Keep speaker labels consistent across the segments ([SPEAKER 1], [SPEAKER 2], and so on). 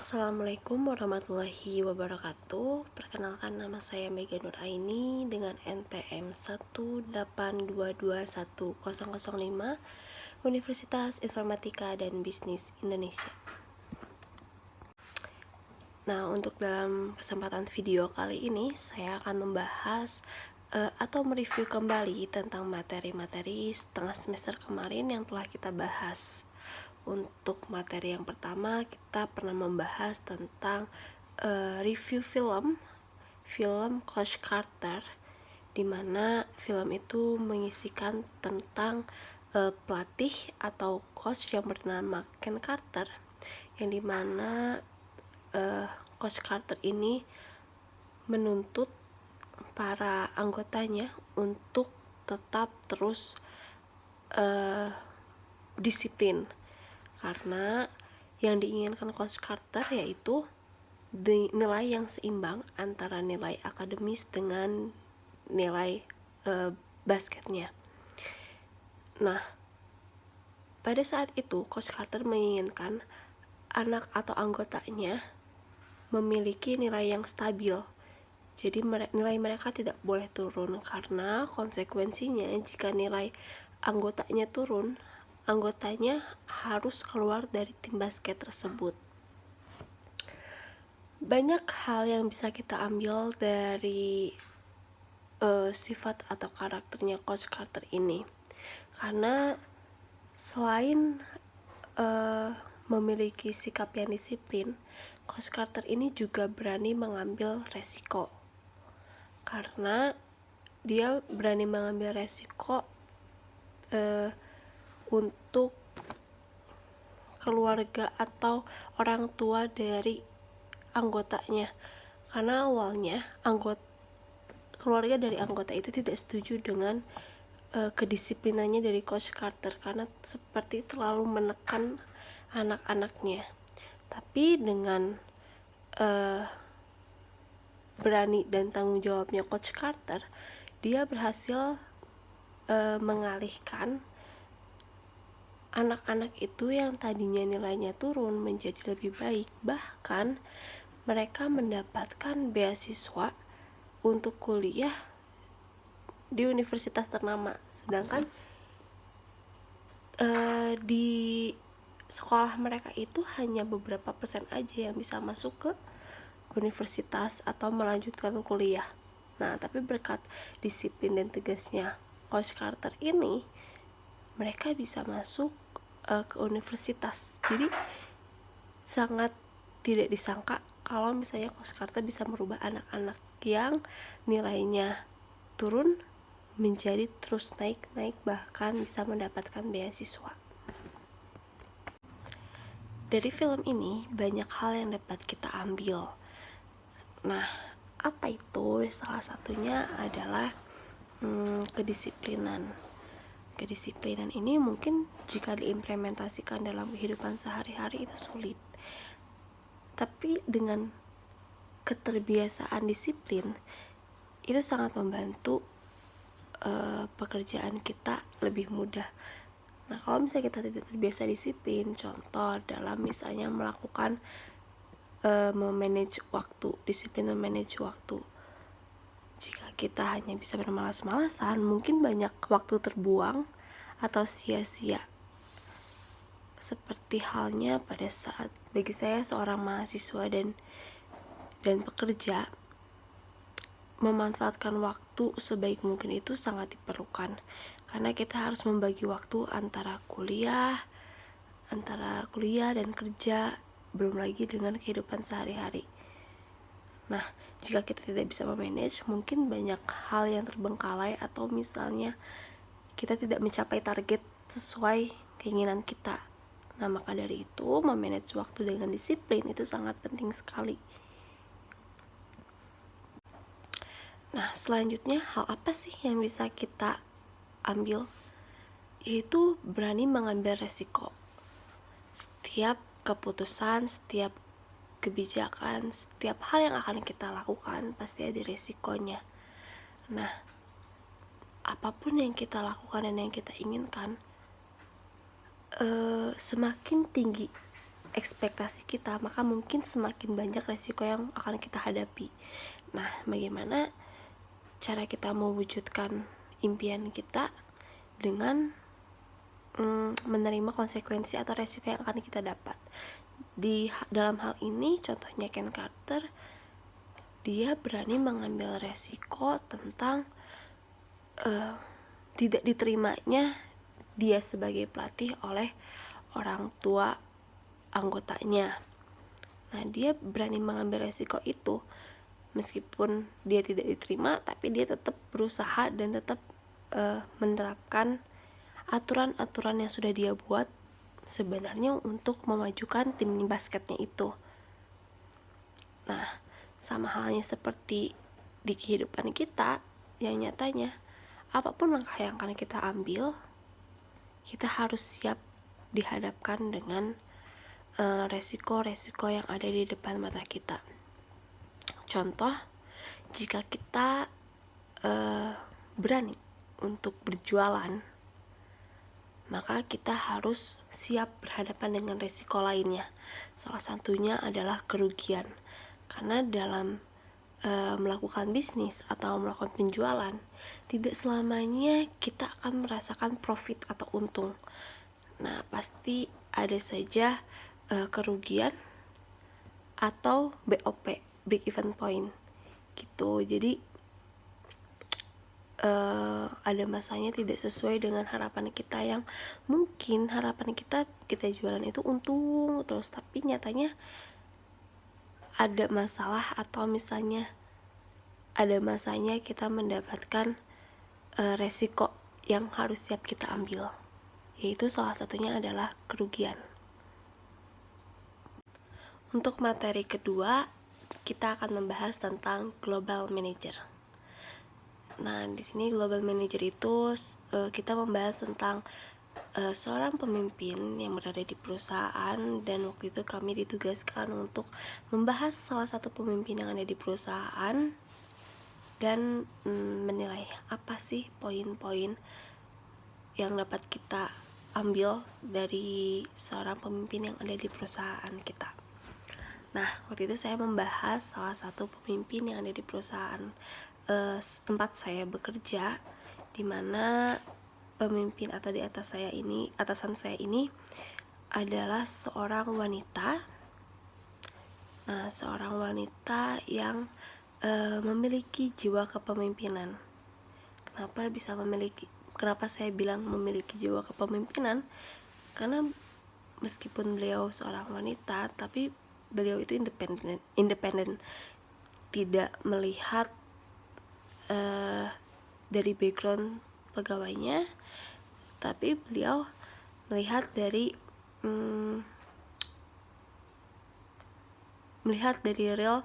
[SPEAKER 1] Assalamualaikum warahmatullahi wabarakatuh. Perkenalkan, nama saya Mega Nur Aini dengan NPM 182210005 Universitas Informatika dan Bisnis Indonesia. Nah, untuk dalam kesempatan video kali ini saya akan membahas atau mereview kembali tentang materi-materi setengah semester kemarin yang telah kita bahas. Untuk materi yang pertama, kita pernah membahas tentang review film Coach Carter, di mana film itu mengisikan tentang pelatih atau coach yang bernama Ken Carter, yang dimana Coach Carter ini menuntut para anggotanya untuk tetap terus disiplin, karena yang diinginkan Coach Carter yaitu nilai yang seimbang antara nilai akademis dengan nilai basketnya. Nah, pada saat itu Coach Carter menginginkan anak atau anggotanya memiliki nilai yang stabil. Jadi nilai mereka tidak boleh turun, karena konsekuensinya jika nilai anggotanya turun, anggotanya harus keluar dari tim basket tersebut. Banyak hal yang bisa kita ambil dari sifat atau karakternya Coach Carter ini, karena selain memiliki sikap yang disiplin, Coach Carter ini juga berani mengambil resiko, karena dia berani mengambil resiko untuk keluarga atau orang tua dari anggotanya, karena awalnya keluarga dari anggota itu tidak setuju dengan kedisiplinannya dari Coach Carter, karena seperti terlalu menekan anak-anaknya. Tapi dengan berani dan tanggung jawabnya Coach Carter, dia berhasil mengalihkan anak-anak itu yang tadinya nilainya turun menjadi lebih baik. Bahkan mereka mendapatkan beasiswa untuk kuliah di universitas ternama, sedangkan di sekolah mereka itu hanya beberapa persen aja yang bisa masuk ke universitas atau melanjutkan kuliah. Nah, tapi berkat disiplin dan tegasnya Coach Carter ini, mereka bisa masuk ke universitas. Jadi sangat tidak disangka kalau misalnya Coach Carter bisa merubah anak-anak yang nilainya turun menjadi terus naik, bahkan bisa mendapatkan beasiswa. Dari film ini banyak hal yang dapat kita ambil. Nah, apa itu? Salah satunya adalah kedisiplinan. Kedisiplinan ini mungkin jika diimplementasikan dalam kehidupan sehari-hari itu sulit, tapi dengan keterbiasaan disiplin itu sangat membantu pekerjaan kita lebih mudah. Nah, kalau misalnya kita tidak terbiasa disiplin, contoh dalam misalnya melakukan memanage waktu, disiplin memanage waktu, jika kita hanya bisa bermalas-malasan, mungkin banyak waktu terbuang atau sia-sia. Seperti halnya pada saat bagi saya seorang mahasiswa dan pekerja, memanfaatkan waktu sebaik mungkin itu sangat diperlukan, karena kita harus membagi waktu antara kuliah dan kerja, belum lagi dengan kehidupan sehari-hari. Nah, jika kita tidak bisa memanage, mungkin banyak hal yang terbengkalai, atau misalnya kita tidak mencapai target sesuai keinginan kita. Nah, maka dari itu memanage waktu dengan disiplin itu sangat penting sekali. Nah, selanjutnya hal apa sih yang bisa kita ambil? Yaitu berani mengambil resiko. Setiap keputusan, setiap kebijakan, setiap hal yang akan kita lakukan pasti ada resikonya. Nah, apapun yang kita lakukan dan yang kita inginkan, semakin tinggi ekspektasi kita, maka mungkin semakin banyak resiko yang akan kita hadapi. Nah, bagaimana cara kita mewujudkan impian kita dengan menerima konsekuensi atau resiko yang akan kita dapat. Dalam hal ini, contohnya Ken Carter, dia berani mengambil resiko tentang tidak diterimanya dia sebagai pelatih oleh orang tua anggotanya. Nah, dia berani mengambil resiko itu meskipun dia tidak diterima, tapi dia tetap berusaha dan tetap menerapkan aturan-aturan yang sudah dia buat sebenarnya untuk memajukan tim basketnya itu. Nah, sama halnya seperti di kehidupan kita yang nyatanya, apapun langkah yang akan kita ambil, kita harus siap dihadapkan dengan resiko-resiko yang ada di depan mata kita. Contoh, jika kita berani untuk berjualan, maka kita harus siap berhadapan dengan resiko lainnya. Salah satunya adalah kerugian. Karena dalam melakukan bisnis atau melakukan penjualan, tidak selamanya kita akan merasakan profit atau untung. Nah, pasti ada saja kerugian atau BOP, break even point gitu. Jadi ada masanya tidak sesuai dengan harapan kita, yang mungkin harapan kita jualan itu untung terus, tapi nyatanya ada masalah, atau misalnya ada masanya kita mendapatkan resiko yang harus siap kita ambil, yaitu salah satunya adalah kerugian. Untuk materi kedua, kita akan membahas tentang global manager. Nah, di sini global manager itu kita membahas tentang seorang pemimpin yang berada di perusahaan, dan waktu itu kami ditugaskan untuk membahas salah satu pemimpin yang ada di perusahaan dan menilai apa sih poin-poin yang dapat kita ambil dari seorang pemimpin yang ada di perusahaan kita. Nah, waktu itu saya membahas salah satu pemimpin yang ada di perusahaan tempat saya bekerja, di mana pemimpin atau di atasan saya ini adalah seorang wanita. Nah, seorang wanita yang memiliki jiwa kepemimpinan. Kenapa saya bilang memiliki jiwa kepemimpinan? Karena meskipun beliau seorang wanita, tapi beliau itu independen, tidak melihat dari background pegawainya, tapi beliau melihat dari real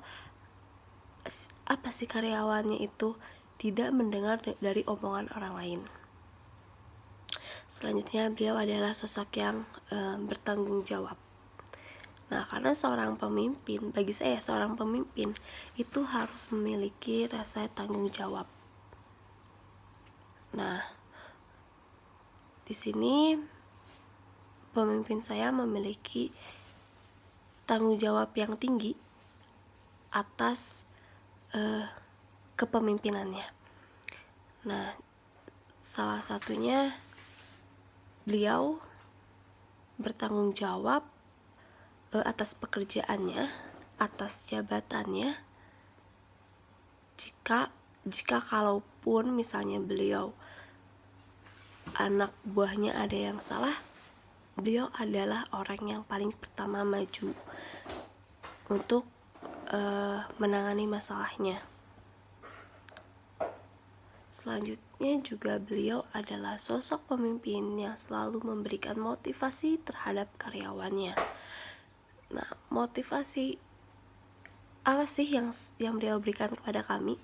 [SPEAKER 1] apa sih karyawannya itu, tidak mendengar dari omongan orang lain. Selanjutnya, beliau adalah sosok yang bertanggung jawab. Nah, karena bagi saya seorang pemimpin itu harus memiliki rasa tanggung jawab. Nah, di sini pemimpin saya memiliki tanggung jawab yang tinggi atas kepemimpinannya. Nah, salah satunya beliau bertanggung jawab atas pekerjaannya, atas jabatannya. Jika kalaupun misalnya beliau anak buahnya ada yang salah, beliau adalah orang yang paling pertama maju untuk menangani masalahnya. Selanjutnya juga beliau adalah sosok pemimpin yang selalu memberikan motivasi terhadap karyawannya. Nah, motivasi apa sih yang beliau berikan kepada kami?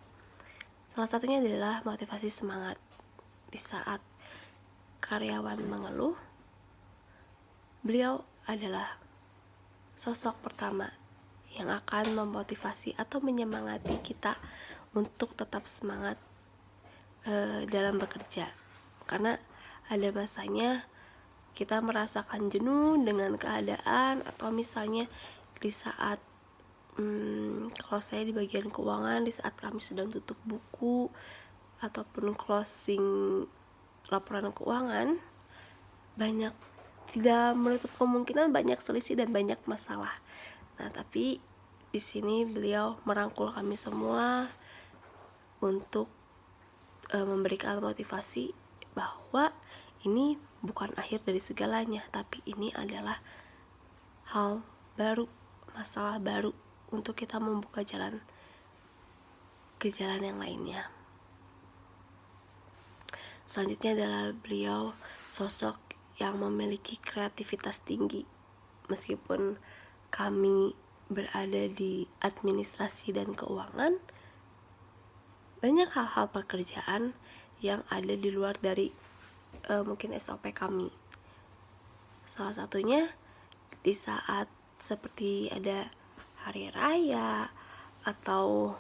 [SPEAKER 1] Salah satunya adalah motivasi semangat. Di saat karyawan mengeluh, beliau adalah sosok pertama yang akan memotivasi atau menyemangati kita untuk tetap semangat dalam bekerja. Karena ada masanya kita merasakan jenuh dengan keadaan, atau misalnya di saat kalau saya di bagian keuangan, di saat kami sedang tutup buku ataupun closing laporan keuangan, banyak, tidak menutup kemungkinan banyak selisih dan banyak masalah. Nah, tapi di sini beliau merangkul kami semua untuk memberikan motivasi bahwa ini bukan akhir dari segalanya, tapi ini adalah hal baru, masalah baru untuk kita membuka jalan ke jalan yang lainnya. Selanjutnya adalah beliau sosok yang memiliki kreativitas tinggi. Meskipun kami berada di administrasi dan keuangan, banyak hal-hal pekerjaan yang ada di luar dari mungkin SOP kami. Salah satunya di saat seperti ada hari raya atau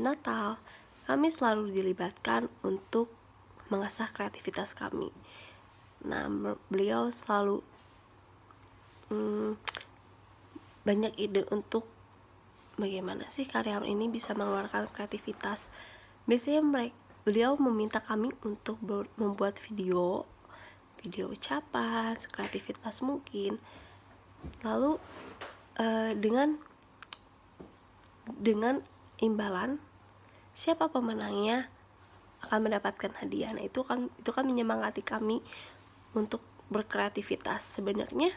[SPEAKER 1] Natal, kami selalu dilibatkan untuk mengasah kreativitas kami. Nah, beliau selalu banyak ide untuk bagaimana sih karyawan ini bisa mengeluarkan kreativitas. Biasanya beliau meminta kami untuk membuat video ucapan sekreativitas mungkin. Lalu dengan imbalan siapa pemenangnya akan mendapatkan hadiah. Nah, itu kan menyemangati kami untuk berkreativitas. Sebenarnya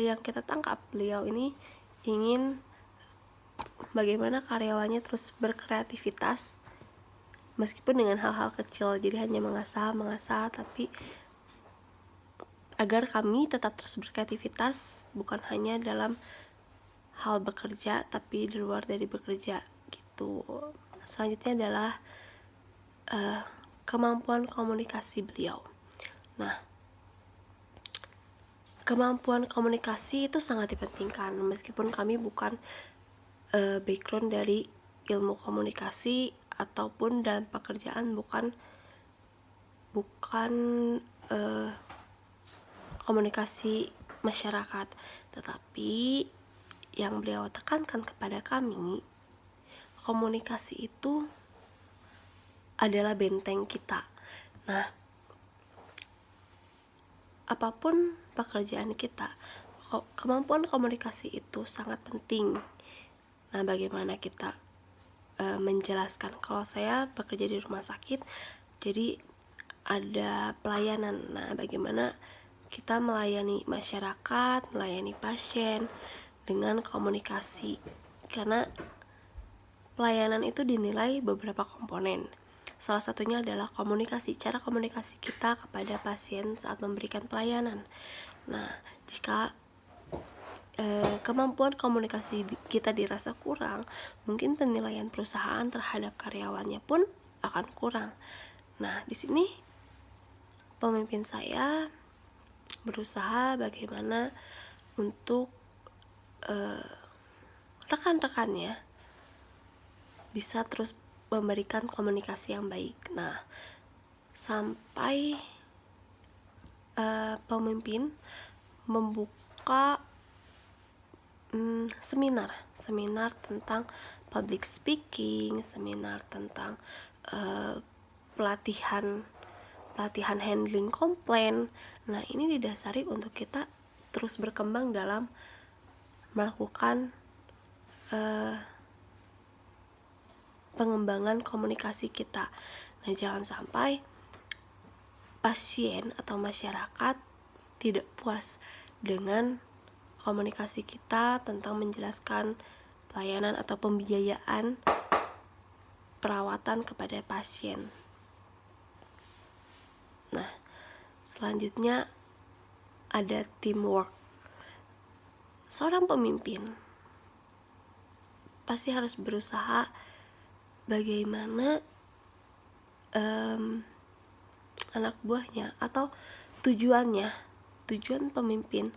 [SPEAKER 1] yang kita tangkap, beliau ini ingin bagaimana karyawannya terus berkreativitas meskipun dengan hal-hal kecil. Jadi hanya mengasah, tapi agar kami tetap terus berkreativitas, bukan hanya dalam hal bekerja tapi di luar dari bekerja gitu. Selanjutnya adalah kemampuan komunikasi beliau. Nah, kemampuan komunikasi itu sangat dipentingkan. Meskipun kami bukan background dari ilmu komunikasi ataupun dalam pekerjaan bukan komunikasi masyarakat, tetapi yang beliau tekankan kepada kami, komunikasi itu adalah benteng kita. Nah, apapun pekerjaan kita, kemampuan komunikasi itu sangat penting. Nah, bagaimana kita menjelaskan? Kalau saya bekerja di rumah sakit, jadi ada pelayanan. Nah, bagaimana kita melayani masyarakat, melayani pasien dengan komunikasi? Karena pelayanan itu dinilai beberapa komponen. Salah satunya adalah komunikasi, cara komunikasi kita kepada pasien saat memberikan pelayanan. Nah, jika kemampuan komunikasi kita dirasa kurang, mungkin penilaian perusahaan terhadap karyawannya pun akan kurang. Nah, di sini pemimpin saya berusaha bagaimana untuk rekan-rekannya bisa terus memberikan komunikasi yang baik. Nah, sampai pemimpin membuka seminar tentang public speaking, seminar tentang pelatihan handling komplain. Nah, ini didasari untuk kita terus berkembang dalam melakukan pengembangan komunikasi kita. Nah, jangan sampai pasien atau masyarakat tidak puas dengan komunikasi kita tentang menjelaskan pelayanan atau pembiayaan perawatan kepada pasien. Nah, selanjutnya ada teamwork. Seorang pemimpin pasti harus berusaha bagaimana anak buahnya atau tujuan pemimpin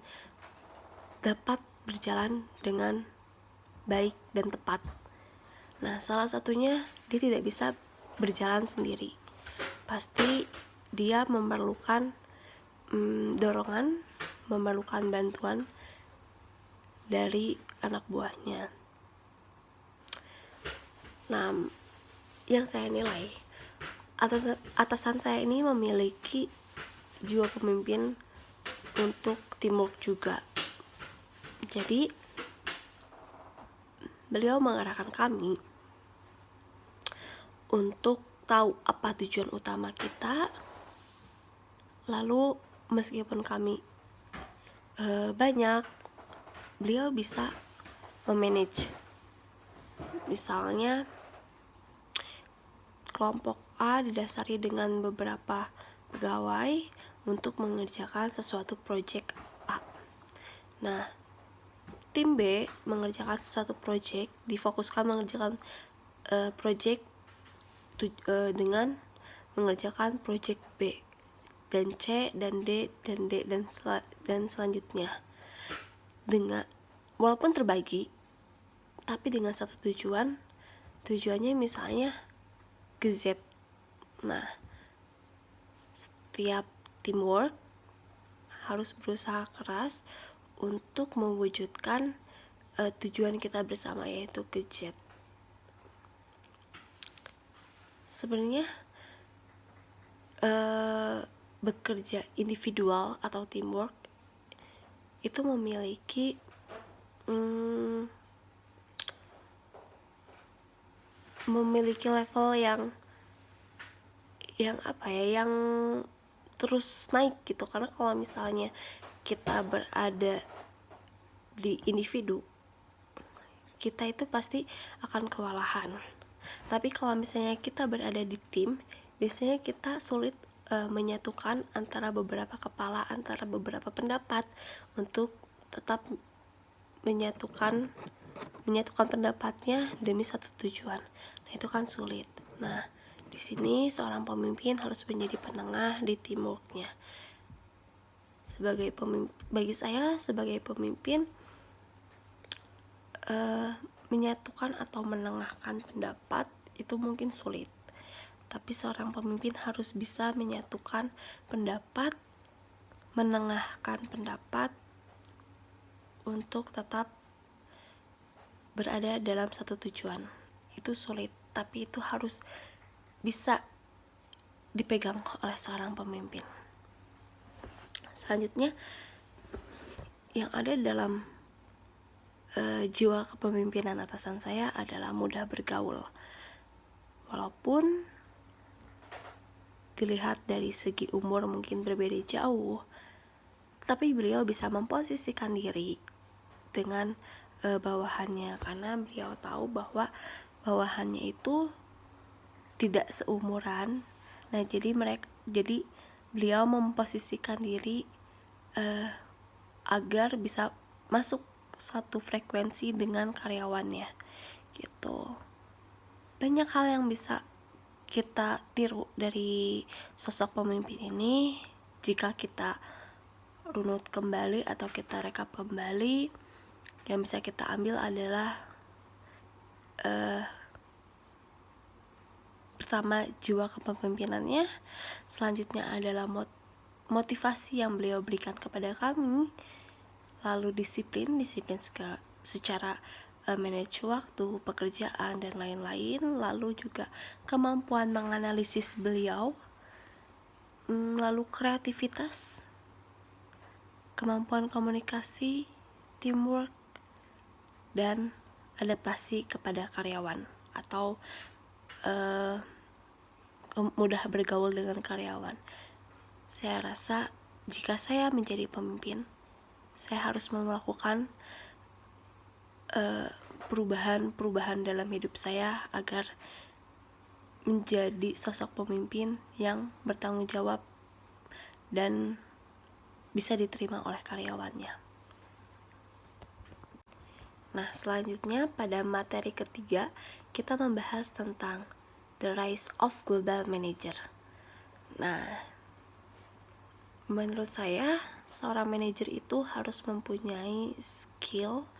[SPEAKER 1] dapat berjalan dengan baik dan tepat. Nah, salah satunya dia tidak bisa berjalan sendiri. pasti dia memerlukan dorongan, memerlukan bantuan dari anak buahnya. Nah, yang saya nilai, atasan saya ini memiliki jiwa pemimpin untuk teamwork juga. Jadi beliau mengarahkan kami untuk tahu apa tujuan utama kita, lalu meskipun kami banyak, beliau bisa memanage. Misalnya kelompok A didasari dengan beberapa pegawai untuk mengerjakan sesuatu proyek A. Nah, tim B mengerjakan sesuatu proyek, difokuskan mengerjakan proyek dengan mengerjakan proyek B, dan C dan D dan D dan selanjutnya. Dengan walaupun terbagi, tapi dengan satu tujuannya misalnya ke Z. Nah, setiap teamwork harus berusaha keras untuk mewujudkan tujuan kita bersama, yaitu ke Z. Sebenarnya bekerja individual atau teamwork itu memiliki level yang terus naik gitu. Karena kalau misalnya kita berada di individu, kita itu pasti akan kewalahan. Tapi kalau misalnya kita berada di tim, biasanya kita sulit menyatukan antara beberapa kepala, antara beberapa pendapat untuk tetap menyatukan pendapatnya demi satu tujuan. Nah, itu kan sulit. Nah, di sini seorang pemimpin harus menjadi penengah di teamworknya. Bagi saya sebagai pemimpin, menyatukan atau menengahkan pendapat itu mungkin sulit. Tapi seorang pemimpin harus bisa menyatukan pendapat, menengahkan pendapat untuk tetap berada dalam satu tujuan. Itu sulit, tapi itu harus bisa dipegang oleh seorang pemimpin. Selanjutnya, yang ada dalam jiwa kepemimpinan atasan saya adalah mudah bergaul. Walaupun dilihat dari segi umur mungkin berbeda jauh, tapi beliau bisa memposisikan diri dengan bawahannya, karena beliau tahu bahwa bawahannya itu tidak seumuran. Nah, jadi beliau memposisikan diri agar bisa masuk satu frekuensi dengan karyawannya gitu. Banyak hal yang bisa kita tiru dari sosok pemimpin ini. Jika kita runut kembali atau kita rekap kembali, yang bisa kita ambil adalah pertama, jiwa kepemimpinannya. Selanjutnya adalah motivasi yang beliau berikan kepada kami. Lalu disiplin secara manage waktu, pekerjaan, dan lain-lain. Lalu juga kemampuan menganalisis beliau, lalu kreativitas, kemampuan komunikasi, teamwork, dan adaptasi kepada karyawan atau mudah bergaul dengan karyawan. Saya rasa jika saya menjadi pemimpin, saya harus melakukan perubahan dalam hidup saya agar menjadi sosok pemimpin yang bertanggung jawab dan bisa diterima oleh karyawannya. Nah, selanjutnya pada materi ketiga kita membahas tentang the rise of global manager. Nah, menurut saya seorang manajer itu harus mempunyai skill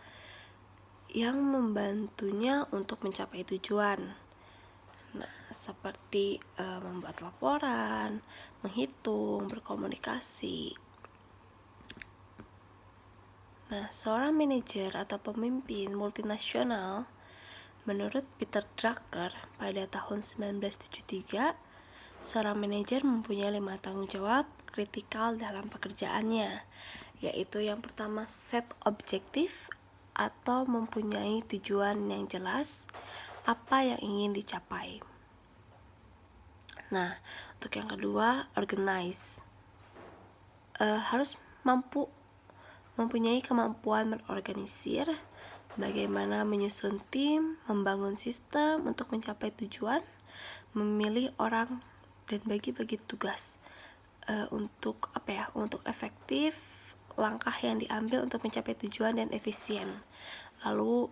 [SPEAKER 1] yang membantunya untuk mencapai tujuan. Nah, seperti membuat laporan, menghitung, berkomunikasi. Nah, seorang manajer atau pemimpin multinasional menurut Peter Drucker pada tahun 1973, seorang manajer mempunyai 5 tanggung jawab kritikal dalam pekerjaannya, yaitu yang pertama set objektif atau mempunyai tujuan yang jelas apa yang ingin dicapai. Nah, untuk yang kedua organize, harus mempunyai kemampuan berorganisir, bagaimana menyusun tim, membangun sistem untuk mencapai tujuan, memilih orang dan bagi-bagi tugas untuk efektif, langkah yang diambil untuk mencapai tujuan dan efisien. Lalu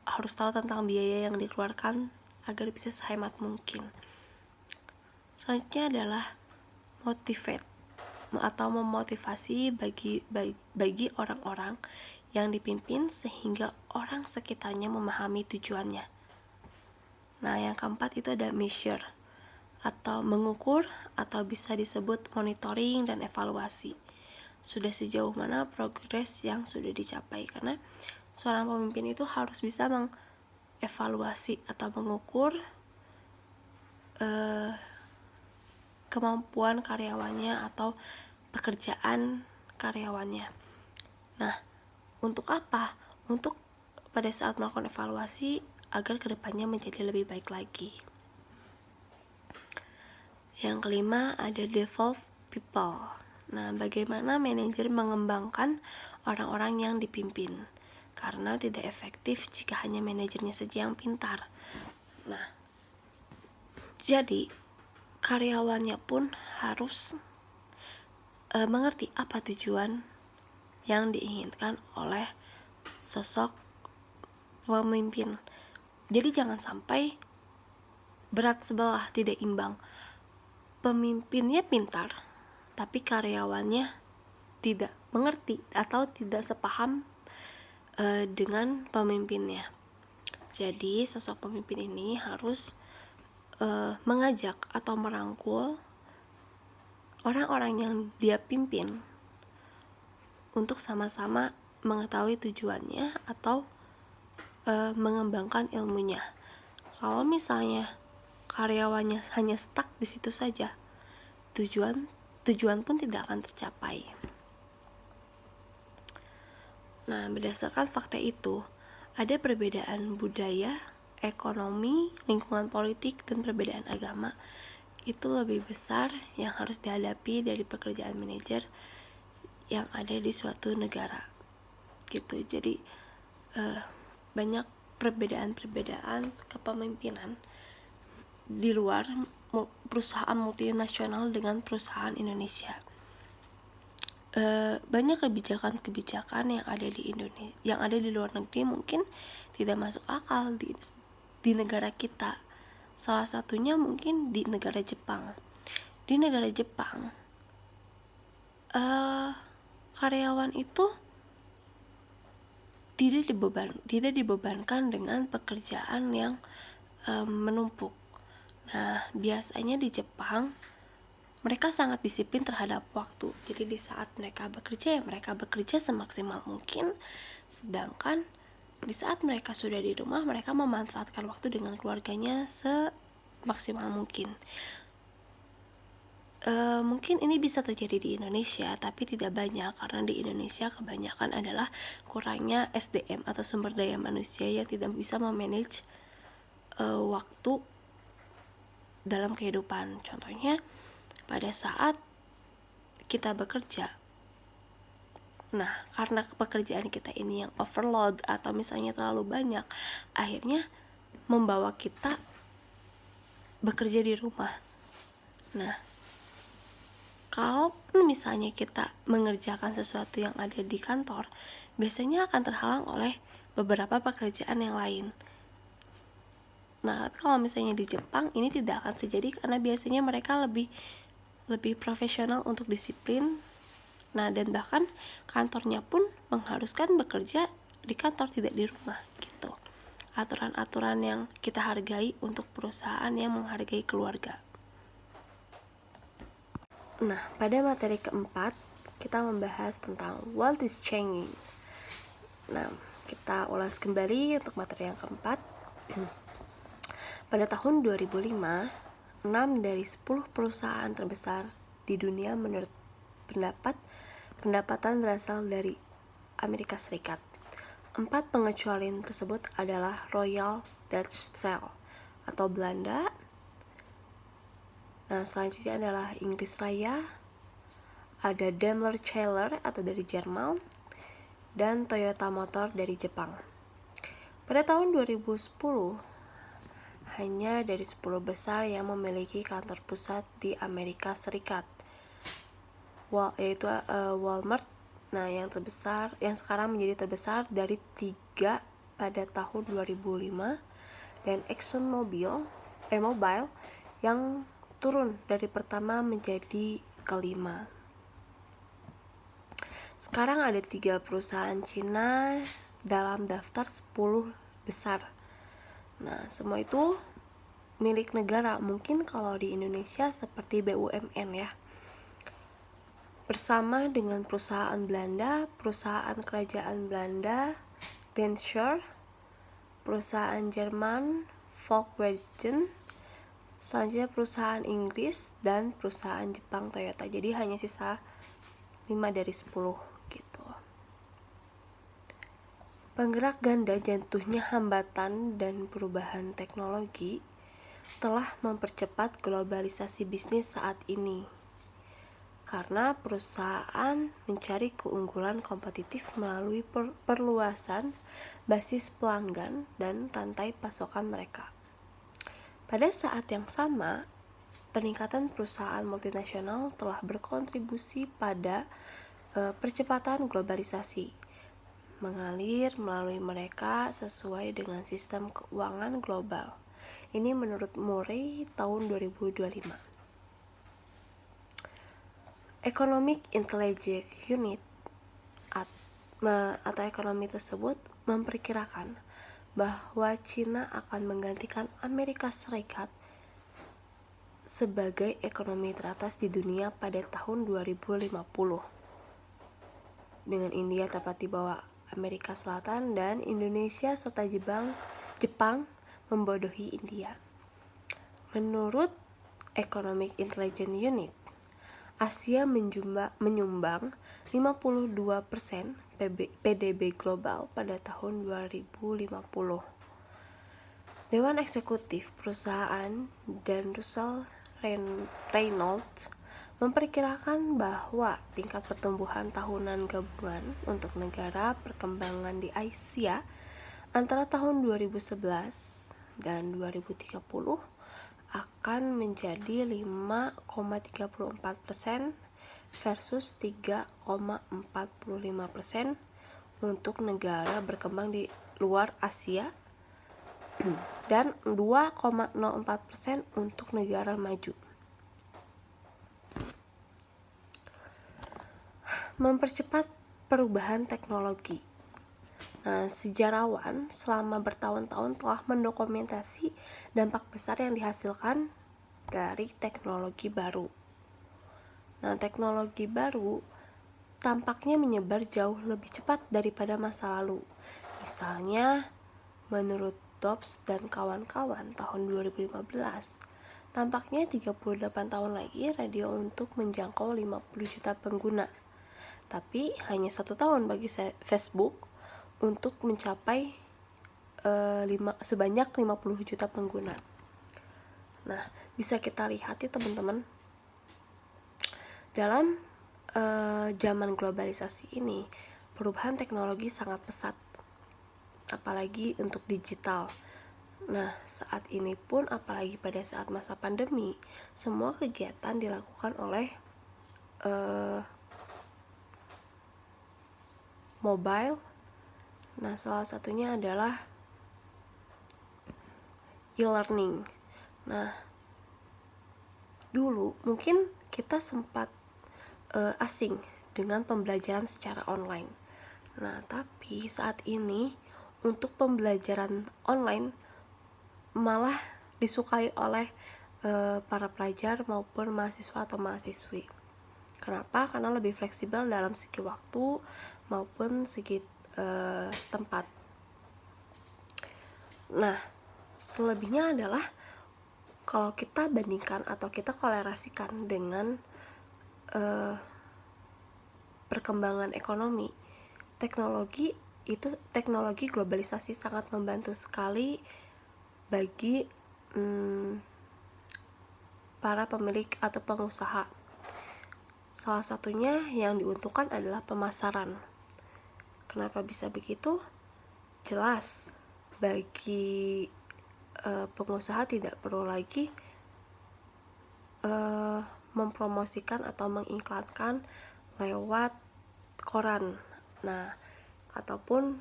[SPEAKER 1] harus tahu tentang biaya yang dikeluarkan agar bisa sehemat mungkin. Selanjutnya adalah motivate atau memotivasi bagi orang-orang yang dipimpin sehingga orang sekitarnya memahami tujuannya. Nah, yang keempat itu ada measure atau mengukur atau bisa disebut monitoring dan evaluasi. Sudah sejauh mana progres yang sudah dicapai, karena seorang pemimpin itu harus bisa mengevaluasi atau mengukur kemampuan karyawannya atau pekerjaan karyawannya. Nah, untuk apa? Untuk pada saat melakukan evaluasi agar kedepannya menjadi lebih baik lagi. Yang kelima ada develop people. Nah, bagaimana manajer mengembangkan orang-orang yang dipimpin? Karena tidak efektif jika hanya manajernya saja yang pintar. Nah, jadi karyawannya pun harus mengerti apa tujuan yang diinginkan oleh sosok pemimpin. Jadi jangan sampai berat sebelah, tidak imbang. Pemimpinnya pintar, tapi karyawannya tidak mengerti atau tidak sepaham dengan pemimpinnya. Jadi sosok pemimpin ini harus mengajak atau merangkul orang-orang yang dia pimpin untuk sama-sama mengetahui tujuannya atau mengembangkan ilmunya. Kalau misalnya karyawannya hanya stuck di situ saja, tujuan pun tidak akan tercapai. Nah, berdasarkan fakta itu, ada perbedaan budaya, ekonomi, lingkungan politik, dan perbedaan agama. Itu lebih besar yang harus dihadapi dari pekerjaan manajer yang ada di suatu negara. Gitu. Jadi banyak perbedaan kepemimpinan di luar perusahaan multinasional dengan perusahaan Indonesia. Banyak kebijakan yang ada di Indonesia, yang ada di luar negeri mungkin tidak masuk akal di negara kita. Salah satunya mungkin di negara Jepang. Di negara Jepang, karyawan itu tidak dibebankan dengan pekerjaan yang menumpuk. Nah, biasanya di Jepang mereka sangat disiplin terhadap waktu. Jadi di saat mereka bekerja, ya mereka bekerja semaksimal mungkin. Sedangkan di saat mereka sudah di rumah, mereka memanfaatkan waktu dengan keluarganya semaksimal mungkin. Mungkin ini bisa terjadi di Indonesia, tapi tidak banyak, karena di Indonesia kebanyakan adalah kurangnya SDM atau sumber daya manusia yang tidak bisa memanage waktu dalam kehidupan. Contohnya pada saat kita bekerja, nah karena pekerjaan kita ini yang overload atau misalnya terlalu banyak, akhirnya membawa kita bekerja di rumah. Nah, kalaupun misalnya kita mengerjakan sesuatu yang ada di kantor, biasanya akan terhalang oleh beberapa pekerjaan yang lain. Nah, tapi kalau misalnya di Jepang ini tidak akan terjadi karena biasanya mereka lebih profesional untuk disiplin. Nah, dan bahkan kantornya pun mengharuskan bekerja di kantor, tidak di rumah gitu. aturan-aturan yang kita hargai untuk perusahaan yang menghargai keluarga. Nah, pada materi keempat kita membahas tentang world is changing. Nah, kita ulas kembali untuk materi yang keempat. Pada tahun 2005, 6 dari 10 perusahaan terbesar di dunia menurut pendapatan berasal dari Amerika Serikat. 4 pengecualian tersebut adalah Royal Dutch Shell atau Belanda. Nah, selanjutnya adalah Inggris Raya, ada Daimler Chrysler atau dari Jerman, dan Toyota Motor dari Jepang. Pada tahun 2010, hanya dari 10 besar yang memiliki kantor pusat di Amerika Serikat, yaitu Walmart. Nah, yang sekarang menjadi terbesar dari 3 pada tahun 2005, dan ExxonMobil Mobile yang turun dari pertama menjadi kelima. Sekarang ada 3 perusahaan Cina dalam daftar 10 besar. Nah, semua itu milik negara. Mungkin kalau di Indonesia seperti BUMN ya. Bersama dengan perusahaan Belanda, perusahaan kerajaan Belanda, Densher, perusahaan Jerman, Volkswagen, selanjutnya perusahaan Inggris, dan perusahaan Jepang Toyota. Jadi hanya sisa 5 dari 10 gitu. Penggerak ganda jatuhnya hambatan dan perubahan teknologi telah mempercepat globalisasi bisnis saat ini. Karena perusahaan mencari keunggulan kompetitif melalui perluasan basis pelanggan dan rantai pasokan mereka. Pada saat yang sama, peningkatan perusahaan multinasional telah berkontribusi pada percepatan globalisasi, mengalir melalui mereka sesuai dengan sistem keuangan global. Ini menurut Murray tahun 2025. Economic Intelligence Unit atau ekonomi tersebut memperkirakan bahwa Cina akan menggantikan Amerika Serikat sebagai ekonomi teratas di dunia pada tahun 2050, dengan India tepat di bawah Amerika Selatan dan Indonesia serta Jepang membodohi India. Menurut Economic Intelligence Unit, Asia menyumbang 52% PDB global pada tahun 2050. Dewan Eksekutif Perusahaan dan Russell Reynolds memperkirakan bahwa tingkat pertumbuhan tahunan gabungan untuk negara perkembangan di Asia antara tahun 2011 dan 2030 akan menjadi 5,34% versus 3,45% untuk negara berkembang di luar Asia dan 2,04% untuk negara maju. Mempercepat perubahan teknologi. Nah, sejarawan selama bertahun-tahun telah mendokumentasi dampak besar yang dihasilkan dari teknologi baru. Nah, teknologi baru tampaknya menyebar jauh lebih cepat daripada masa lalu. Misalnya, menurut Dobbs dan kawan-kawan tahun 2015, tampaknya 38 tahun lagi radio untuk menjangkau 50 juta pengguna. Tapi hanya 1 tahun bagi Facebook untuk mencapai sebanyak 50 juta pengguna. Nah, bisa kita lihat ya teman-teman, dalam zaman globalisasi ini perubahan teknologi sangat pesat, apalagi untuk digital. Nah, saat ini pun apalagi pada saat masa pandemi, semua kegiatan dilakukan oleh mobile. Nah, salah satunya adalah e-learning. Nah, dulu mungkin kita sempat asing dengan pembelajaran secara online. Nah, tapi saat ini untuk pembelajaran online malah disukai oleh para pelajar maupun mahasiswa atau mahasiswi. Kenapa? Karena lebih fleksibel dalam segi waktu maupun segi tempat. Nah, selebihnya adalah kalau kita bandingkan atau kita kolerasikan dengan perkembangan ekonomi, teknologi globalisasi sangat membantu sekali bagi para pemilik atau pengusaha. Salah satunya yang diuntungkan adalah pemasaran. Kenapa bisa begitu? Jelas, bagi pengusaha tidak perlu lagi mempromosikan atau mengiklankan lewat koran, ataupun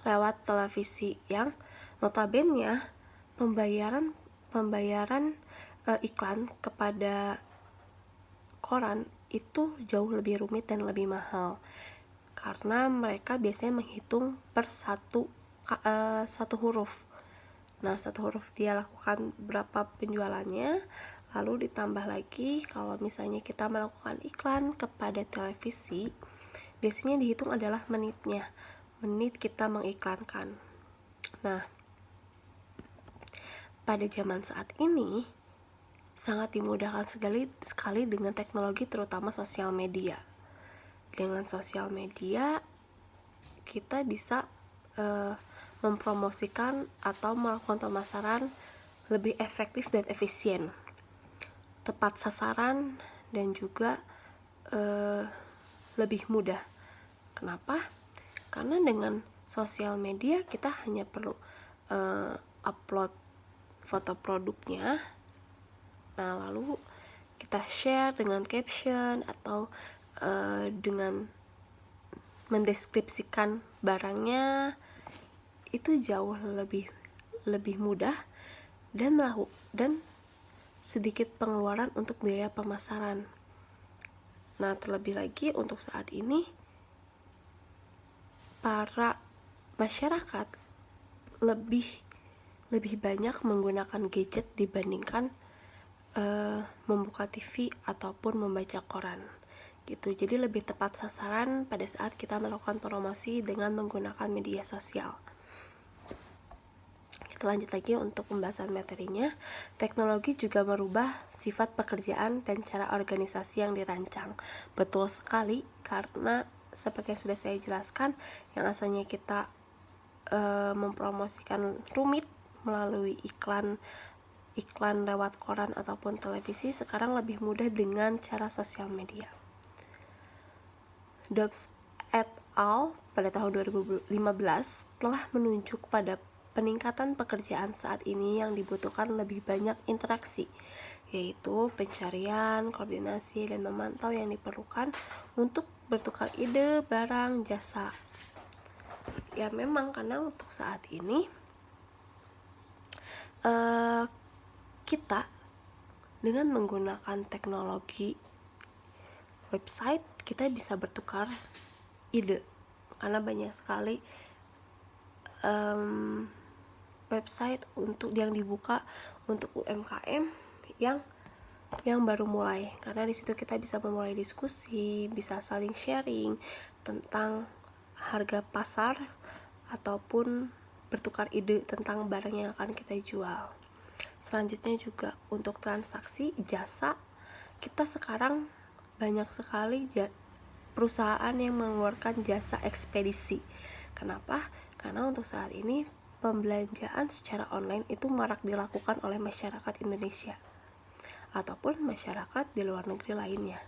[SPEAKER 1] lewat televisi yang notabene pembayaran iklan kepada koran itu jauh lebih rumit dan lebih mahal, karena mereka biasanya menghitung per satu huruf. Nah, satu huruf dia lakukan berapa penjualannya, lalu ditambah lagi kalau misalnya kita melakukan iklan kepada televisi, biasanya dihitung adalah menitnya, menit kita mengiklankan. Nah, pada zaman saat ini sangat dimudahkan sekali dengan teknologi, terutama sosial media. Dengan sosial media kita bisa mempromosikan atau melakukan pemasaran lebih efektif dan efisien, tepat sasaran, dan juga lebih mudah. Kenapa? Karena dengan sosial media kita hanya perlu upload foto produknya, nah lalu kita share dengan caption atau dengan mendeskripsikan barangnya, itu jauh lebih mudah dan sedikit pengeluaran untuk biaya pemasaran. Nah, terlebih lagi untuk saat ini para masyarakat lebih banyak menggunakan gadget dibandingkan membuka TV ataupun membaca koran gitu. Jadi lebih tepat sasaran pada saat kita melakukan promosi dengan menggunakan media sosial. Kita lanjut lagi untuk pembahasan materinya. Teknologi juga merubah sifat pekerjaan dan cara organisasi yang dirancang. Betul sekali, karena seperti yang sudah saya jelaskan, yang asalnya kita mempromosikan rumit melalui iklan lewat koran ataupun televisi, sekarang lebih mudah dengan cara sosial media. Dobbs et al. Pada tahun 2015 telah menunjuk pada peningkatan pekerjaan saat ini yang dibutuhkan lebih banyak interaksi, yaitu pencarian, koordinasi, dan memantau yang diperlukan untuk bertukar ide, barang, jasa. Ya memang karena untuk saat ini kita dengan menggunakan teknologi website, kita bisa bertukar ide, karena banyak sekali website yang dibuka untuk UMKM yang baru mulai, karena di situ kita bisa memulai diskusi, bisa saling sharing tentang harga pasar ataupun bertukar ide tentang barang yang akan kita jual. Selanjutnya juga untuk transaksi jasa, kita sekarang banyak sekali perusahaan yang mengeluarkan jasa ekspedisi. Kenapa? Karena untuk saat ini pembelanjaan secara online itu marak dilakukan oleh masyarakat Indonesia ataupun masyarakat di luar negeri lainnya.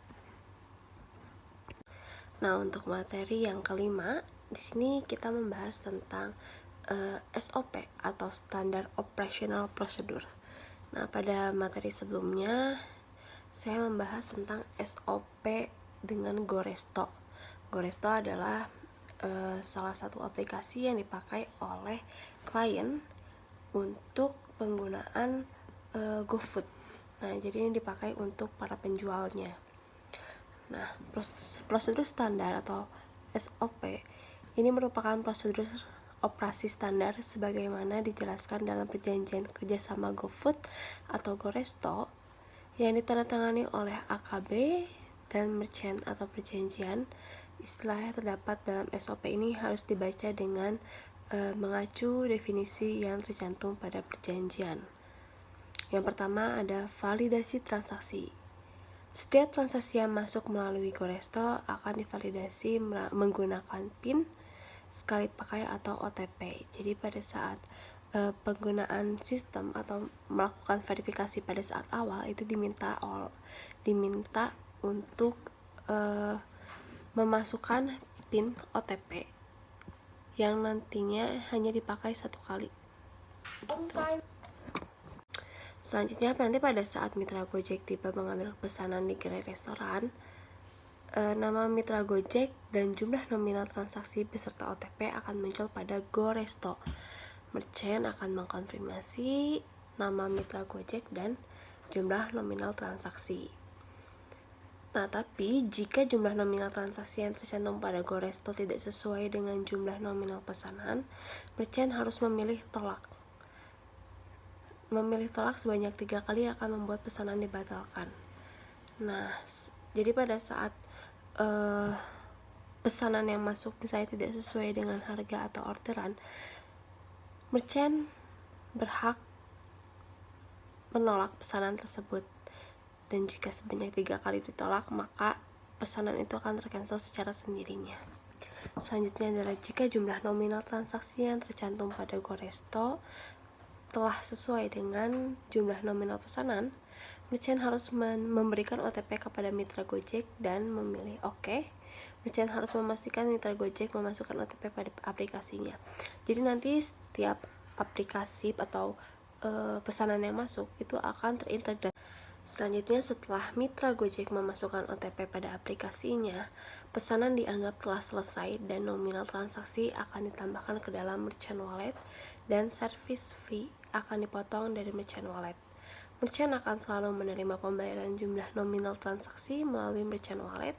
[SPEAKER 1] Nah, untuk materi yang kelima, di sini kita membahas tentang SOP atau Standard Operational Procedure. Nah, pada materi sebelumnya saya membahas tentang SOP dengan Goresto. Goresto adalah salah satu aplikasi yang dipakai oleh klien untuk penggunaan GoFood. Nah, jadi ini dipakai untuk para penjualnya. Nah, prosedur standar atau SOP Ini merupakan prosedur operasi standar sebagaimana dijelaskan dalam perjanjian kerjasama GoFood atau GoResto yang ditandatangani oleh AKB dan merchant atau perjanjian. Istilah yang terdapat dalam SOP ini harus dibaca dengan mengacu definisi yang tercantum pada perjanjian. Yang pertama ada validasi transaksi. Setiap transaksi yang masuk melalui GoResto akan divalidasi menggunakan PIN sekali pakai atau OTP. Jadi pada saat penggunaan sistem atau melakukan verifikasi pada saat awal itu diminta untuk memasukkan PIN OTP yang nantinya hanya dipakai satu kali. Selanjutnya nanti pada saat mitra Gojek tiba mengambil pesanan di gerai restoran, nama mitra Gojek dan jumlah nominal transaksi beserta OTP akan muncul pada GoResto. Merchant akan mengkonfirmasi nama mitra Gojek dan jumlah nominal transaksi. Nah, tapi jika jumlah nominal transaksi yang tercantum pada GoResto tidak sesuai dengan jumlah nominal pesanan, merchant harus memilih tolak. Memilih tolak sebanyak 3 kali akan membuat pesanan dibatalkan. Nah, jadi pada saat pesanan yang masuk misalnya tidak sesuai dengan harga atau orderan, merchant berhak menolak pesanan tersebut, dan jika sebanyak 3 kali ditolak maka pesanan itu akan tercancel secara sendirinya. Selanjutnya adalah jika jumlah nominal transaksi yang tercantum pada GoResto telah sesuai dengan jumlah nominal pesanan, merchant harus memberikan OTP kepada mitra Gojek dan memilih OK. Merchant harus memastikan mitra Gojek memasukkan OTP pada aplikasinya. Jadi nanti setiap aplikasi atau pesanan yang masuk itu akan terintegrasi. Selanjutnya, setelah mitra Gojek memasukkan OTP pada aplikasinya, pesanan dianggap telah selesai dan nominal transaksi akan ditambahkan ke dalam merchant wallet dan service fee akan dipotong dari merchant wallet. Merchant akan selalu menerima pembayaran jumlah nominal transaksi melalui merchant wallet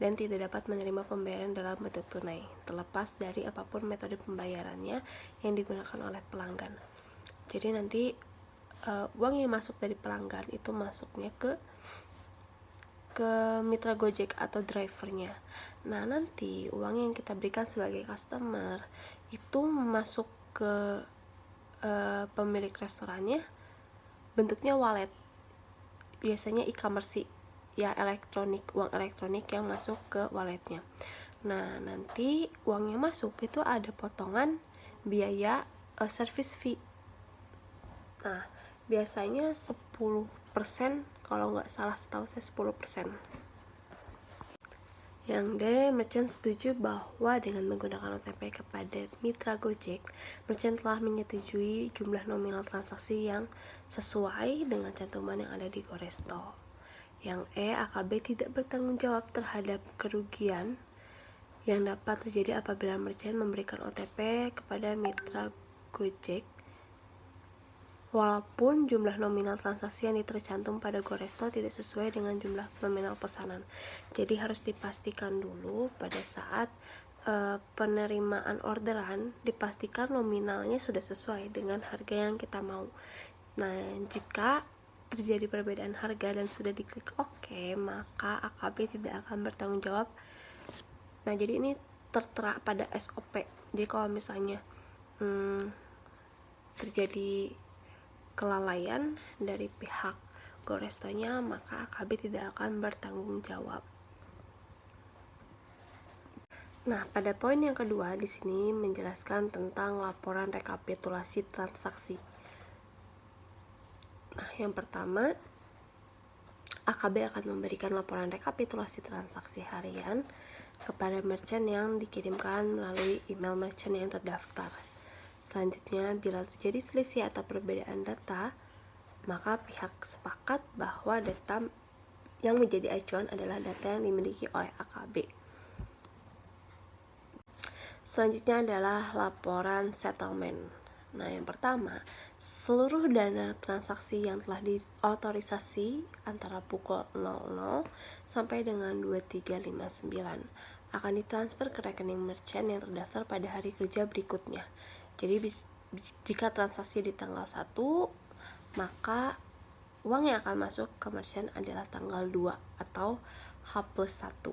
[SPEAKER 1] dan tidak dapat menerima pembayaran dalam bentuk tunai, terlepas dari apapun metode pembayarannya yang digunakan oleh pelanggan. Jadi nanti uang yang masuk dari pelanggan itu masuknya ke mitra Gojek atau drivernya. Nah, nanti uang yang kita berikan sebagai customer itu masuk ke pemilik restorannya bentuknya wallet, biasanya e-commerce ya, uang elektronik yang masuk ke walletnya. Nah, nanti uang yang masuk itu ada potongan biaya service fee. Nah, biasanya 10%, kalau nggak salah setahu saya 10%. Yang D, merchant setuju bahwa dengan menggunakan OTP kepada mitra Gojek, merchant telah menyetujui jumlah nominal transaksi yang sesuai dengan cantuman yang ada di GoResto. Yang E, AKB tidak bertanggung jawab terhadap kerugian yang dapat terjadi apabila merchant memberikan OTP kepada mitra Gojek walaupun jumlah nominal transaksi yang tercantum pada GoResto tidak sesuai dengan jumlah nominal pesanan. Jadi harus dipastikan dulu pada saat penerimaan orderan, dipastikan nominalnya sudah sesuai dengan harga yang kita mau. Nah, jika terjadi perbedaan harga dan sudah diklik OK, maka AKB tidak akan bertanggung jawab. Nah, jadi ini tertera pada SOP. Jadi kalau misalnya terjadi kelalaian dari pihak GoResto-nya, maka AKB tidak akan bertanggung jawab. Nah, pada poin yang kedua di sini menjelaskan tentang laporan rekapitulasi transaksi. Nah, yang pertama, AKB akan memberikan laporan rekapitulasi transaksi harian kepada merchant yang dikirimkan melalui email merchant yang terdaftar. Selanjutnya, bila terjadi selisih atau perbedaan data, maka pihak sepakat bahwa data yang menjadi acuan adalah data yang dimiliki oleh AKB. Selanjutnya adalah laporan settlement. Nah, yang pertama, seluruh dana transaksi yang telah diotorisasi antara pukul 00 sampai dengan 23.59 akan ditransfer ke rekening merchant yang terdaftar pada hari kerja berikutnya. Jadi jika transaksi di tanggal 1, maka uang yang akan masuk ke merchant adalah tanggal 2 atau H+1.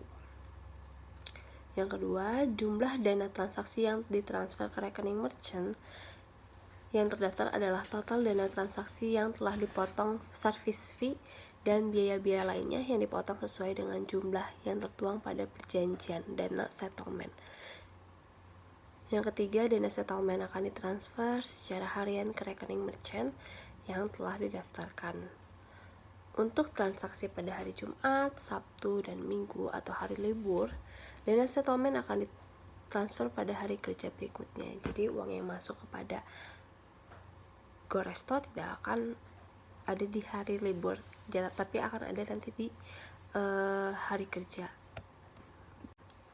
[SPEAKER 1] Yang kedua, jumlah dana transaksi yang ditransfer ke rekening merchant yang terdaftar adalah total dana transaksi yang telah dipotong service fee dan biaya-biaya lainnya yang dipotong sesuai dengan jumlah yang tertuang pada perjanjian dana settlement. Yang ketiga, dana settlement akan ditransfer secara harian ke rekening merchant yang telah didaftarkan. Untuk transaksi pada hari Jumat, Sabtu, dan Minggu atau hari libur, dana settlement akan ditransfer pada hari kerja berikutnya. Jadi uang yang masuk kepada Goresto tidak akan ada di hari libur, tapi akan ada nanti di hari kerja.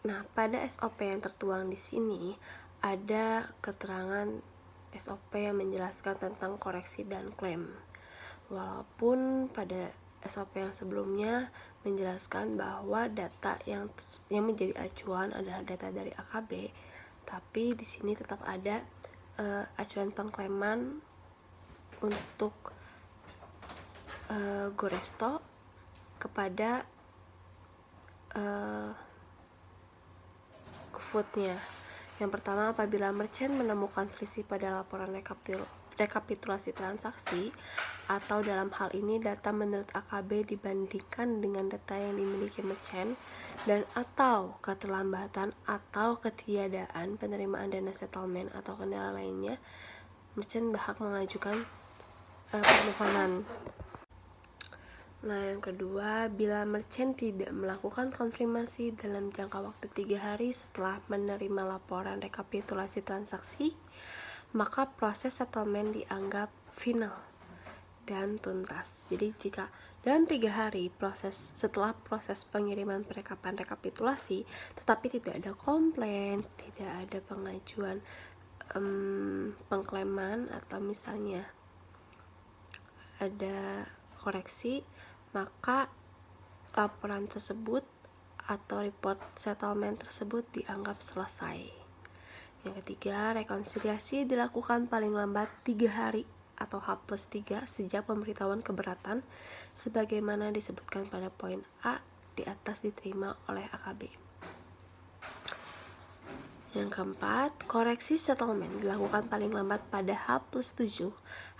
[SPEAKER 1] Nah, pada SOP yang tertuang di sini ada keterangan SOP yang menjelaskan tentang koreksi dan klaim. Walaupun pada SOP yang sebelumnya menjelaskan bahwa data yang menjadi acuan adalah data dari AKB, tapi di sini tetap ada acuan pengklaiman untuk Goresto kepada GoFood-nya. Yang pertama, apabila merchant menemukan selisih pada laporan rekapitulasi transaksi, atau dalam hal ini data menurut AKB dibandingkan dengan data yang dimiliki merchant, dan atau keterlambatan atau ketiadaan penerimaan dana settlement atau kendala lainnya, merchant berhak mengajukan permohonan. Nah, yang kedua, bila merchant tidak melakukan konfirmasi dalam jangka waktu 3 hari setelah menerima laporan rekapitulasi transaksi, maka proses settlement dianggap final dan tuntas. Jadi jika dalam 3 hari setelah proses pengiriman perekapan rekapitulasi tetapi tidak ada komplain, tidak ada pengajuan pengklaiman atau misalnya ada koreksi, maka laporan tersebut atau report settlement tersebut dianggap selesai. Yang ketiga, rekonsiliasi dilakukan paling lambat 3 hari atau H+3 sejak pemberitahuan keberatan sebagaimana disebutkan pada poin A di atas diterima oleh AKB. Yang keempat, koreksi settlement dilakukan paling lambat pada H+7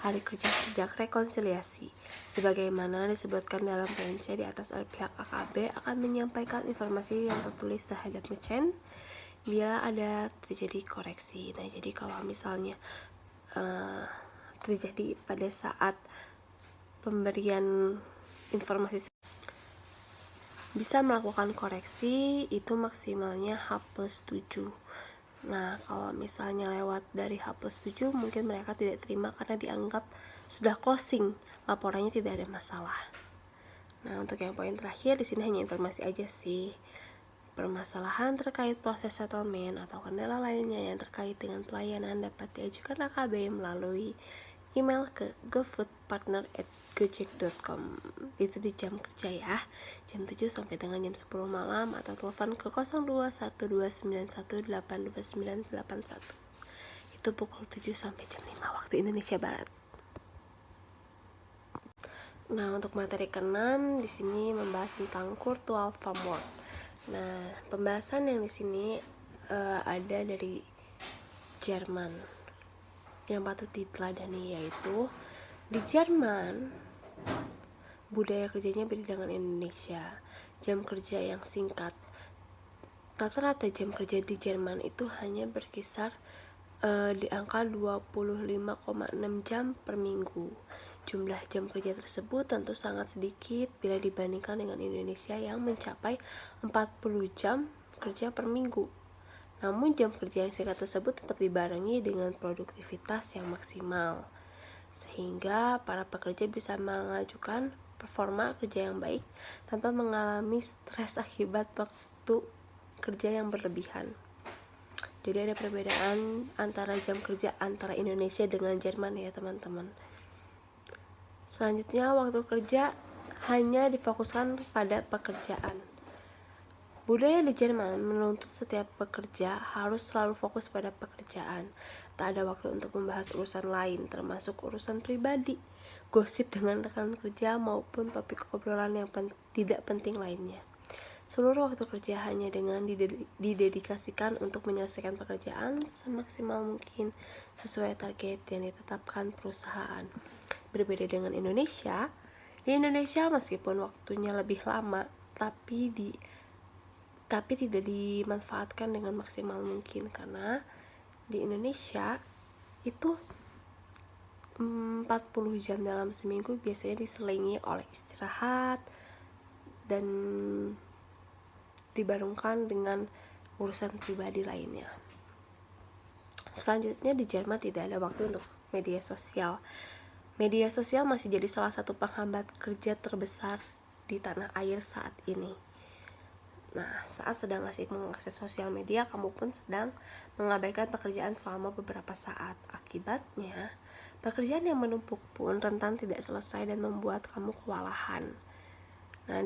[SPEAKER 1] hari kerja sejak rekonsiliasi. Sebagaimana disebutkan dalam poin C di atas oleh pihak AKB akan menyampaikan informasi yang tertulis terhadap merchant bila ada terjadi koreksi. Nah, jadi kalau misalnya terjadi pada saat pemberian informasi bisa melakukan koreksi itu maksimalnya H+7. Nah, kalau misalnya lewat dari H+7 mungkin mereka tidak terima karena dianggap sudah closing, laporannya tidak ada masalah. Nah, untuk yang poin terakhir di sini hanya informasi aja sih. Permasalahan terkait proses settlement atau kendala lainnya yang terkait dengan pelayanan dapat diajukan AKB melalui email ke gofoodpartner@gojek.com. Itu di jam kerja ya, jam 7 sampai dengan jam 10 malam, atau telepon ke 021291822981. Itu pukul 7 sampai jam 5 waktu Indonesia Barat. Nah, untuk materi ke-6 di sini membahas tentang Virtual Farm Work. Nah, pembahasan yang di sini ada dari Jerman yang patut diteladani, yaitu di Jerman budaya kerjanya beda dengan Indonesia. Jam kerja yang singkat, rata-rata jam kerja di Jerman itu hanya berkisar di angka 25,6 jam per minggu. Jumlah jam kerja tersebut tentu sangat sedikit bila dibandingkan dengan Indonesia yang mencapai 40 jam kerja per minggu. Namun jam kerja yang singkat tersebut tetap dibarengi dengan produktivitas yang maksimal, sehingga para pekerja bisa mengajukan performa kerja yang baik tanpa mengalami stres akibat waktu kerja yang berlebihan. Jadi ada perbedaan antara jam kerja antara Indonesia dengan Jerman ya teman-teman. Selanjutnya, waktu kerja hanya difokuskan pada pekerjaan. Budaya di Jerman menuntut setiap pekerja harus selalu fokus pada pekerjaan. Tak ada waktu untuk membahas urusan lain, termasuk urusan pribadi, gosip dengan rekan kerja, maupun topik obrolan yang tidak penting lainnya. Seluruh waktu kerja hanya dengan didedikasikan untuk menyelesaikan pekerjaan semaksimal mungkin sesuai target yang ditetapkan perusahaan. Berbeda dengan Indonesia, di Indonesia meskipun waktunya lebih lama, tapi tidak dimanfaatkan dengan maksimal mungkin, karena di Indonesia itu 40 jam dalam seminggu biasanya diselingi oleh istirahat dan dibarengkan dengan urusan pribadi lainnya. Selanjutnya, di Jerman tidak ada waktu untuk media sosial. Media sosial masih jadi salah satu penghambat kerja terbesar di tanah air saat ini. Nah, saat sedang asik mengakses sosial media, kamu pun sedang mengabaikan pekerjaan selama beberapa saat. Akibatnya, pekerjaan yang menumpuk pun rentan tidak selesai dan membuat kamu kewalahan. Nah,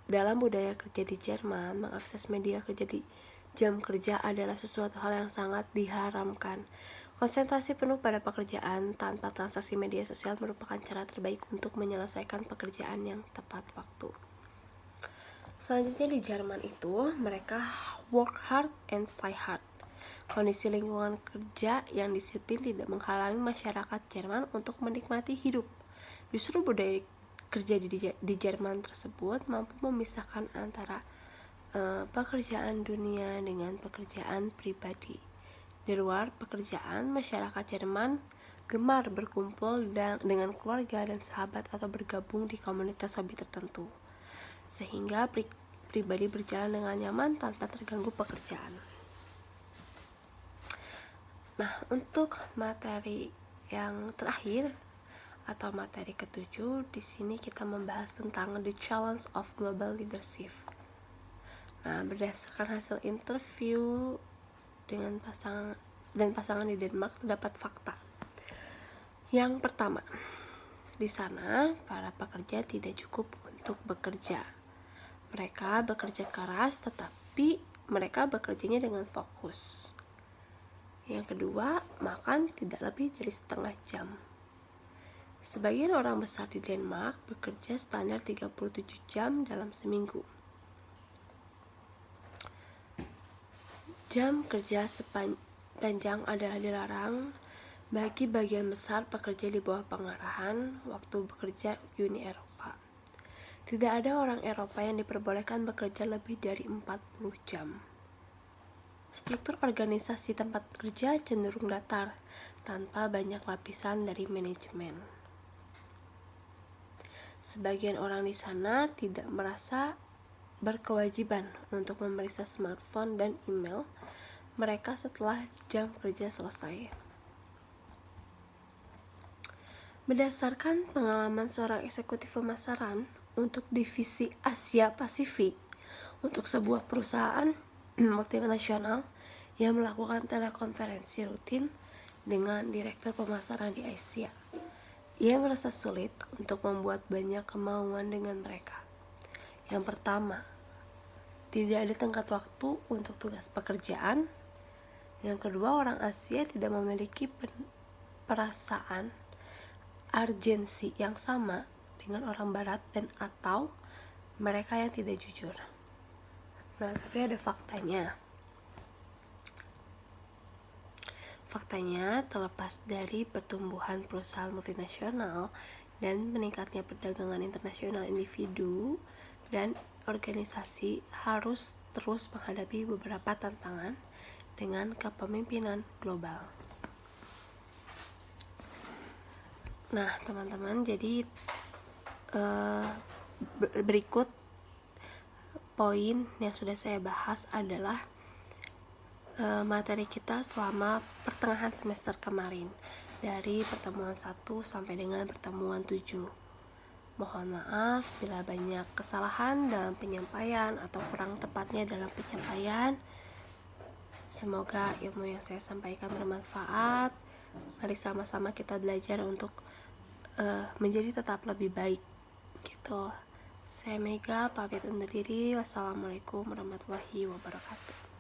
[SPEAKER 1] dalam budaya kerja di Jerman, mengakses media kerja di jam kerja adalah sesuatu hal yang sangat diharamkan. Konsentrasi penuh pada pekerjaan tanpa transaksi media sosial merupakan cara terbaik untuk menyelesaikan pekerjaan yang tepat waktu. Selanjutnya, di Jerman itu mereka work hard and play hard. Kondisi lingkungan kerja yang disiplin tidak menghalangi masyarakat Jerman untuk menikmati hidup. Justru budaya kerja di Jerman tersebut mampu memisahkan antara pekerjaan dunia dengan pekerjaan pribadi. Di luar pekerjaan, masyarakat Jerman gemar berkumpul dengan keluarga dan sahabat atau bergabung di komunitas hobi tertentu, sehingga pribadi berjalan dengan nyaman tanpa terganggu pekerjaan. Nah, untuk materi yang terakhir atau materi ke-7, di sini kita membahas tentang the challenge of global leadership. Nah, berdasarkan hasil interview dengan pasangan di Denmark, terdapat fakta. Yang pertama, di sana para pekerja tidak cukup untuk bekerja. Mereka bekerja keras, tetapi mereka bekerjanya dengan fokus. Yang kedua, makan tidak lebih dari setengah jam. Sebagian orang besar di Denmark bekerja standar 37 jam dalam seminggu. Jam kerja sepanjang adalah dilarang bagi bagian besar pekerja di bawah pengarahan waktu bekerja Uni Eropa. Tidak ada orang Eropa yang diperbolehkan bekerja lebih dari 40 jam. Struktur organisasi tempat kerja cenderung datar, tanpa banyak lapisan dari manajemen. Sebagian orang di sana tidak merasa berkewajiban untuk memeriksa smartphone dan email mereka setelah jam kerja selesai. Berdasarkan pengalaman seorang eksekutif pemasaran untuk divisi Asia Pasifik untuk sebuah perusahaan multinasional yang melakukan telekonferensi rutin dengan direktur pemasaran di Asia, ia merasa sulit untuk membuat banyak kemauan dengan mereka. Yang pertama, tidak ada tenggat waktu untuk tugas pekerjaan. Yang kedua, orang Asia tidak memiliki perasaan urgensi yang sama dengan orang Barat dan atau mereka yang tidak jujur. Nah, tapi ada faktanya. Faktanya, terlepas dari pertumbuhan perusahaan multinasional dan meningkatnya perdagangan internasional, individu dan organisasi harus terus menghadapi beberapa tantangan dengan kepemimpinan global. Nah, teman-teman, jadi berikut poin yang sudah saya bahas adalah materi kita selama pertengahan semester kemarin, dari pertemuan 1 sampai dengan pertemuan 7. Mohon maaf bila banyak kesalahan dalam penyampaian atau kurang tepatnya dalam penyampaian. Semoga ilmu yang saya sampaikan bermanfaat. Mari sama-sama kita belajar untuk menjadi tetap lebih baik gitu. Saya Mega, pamit undur diri. Wassalamualaikum warahmatullahi wabarakatuh.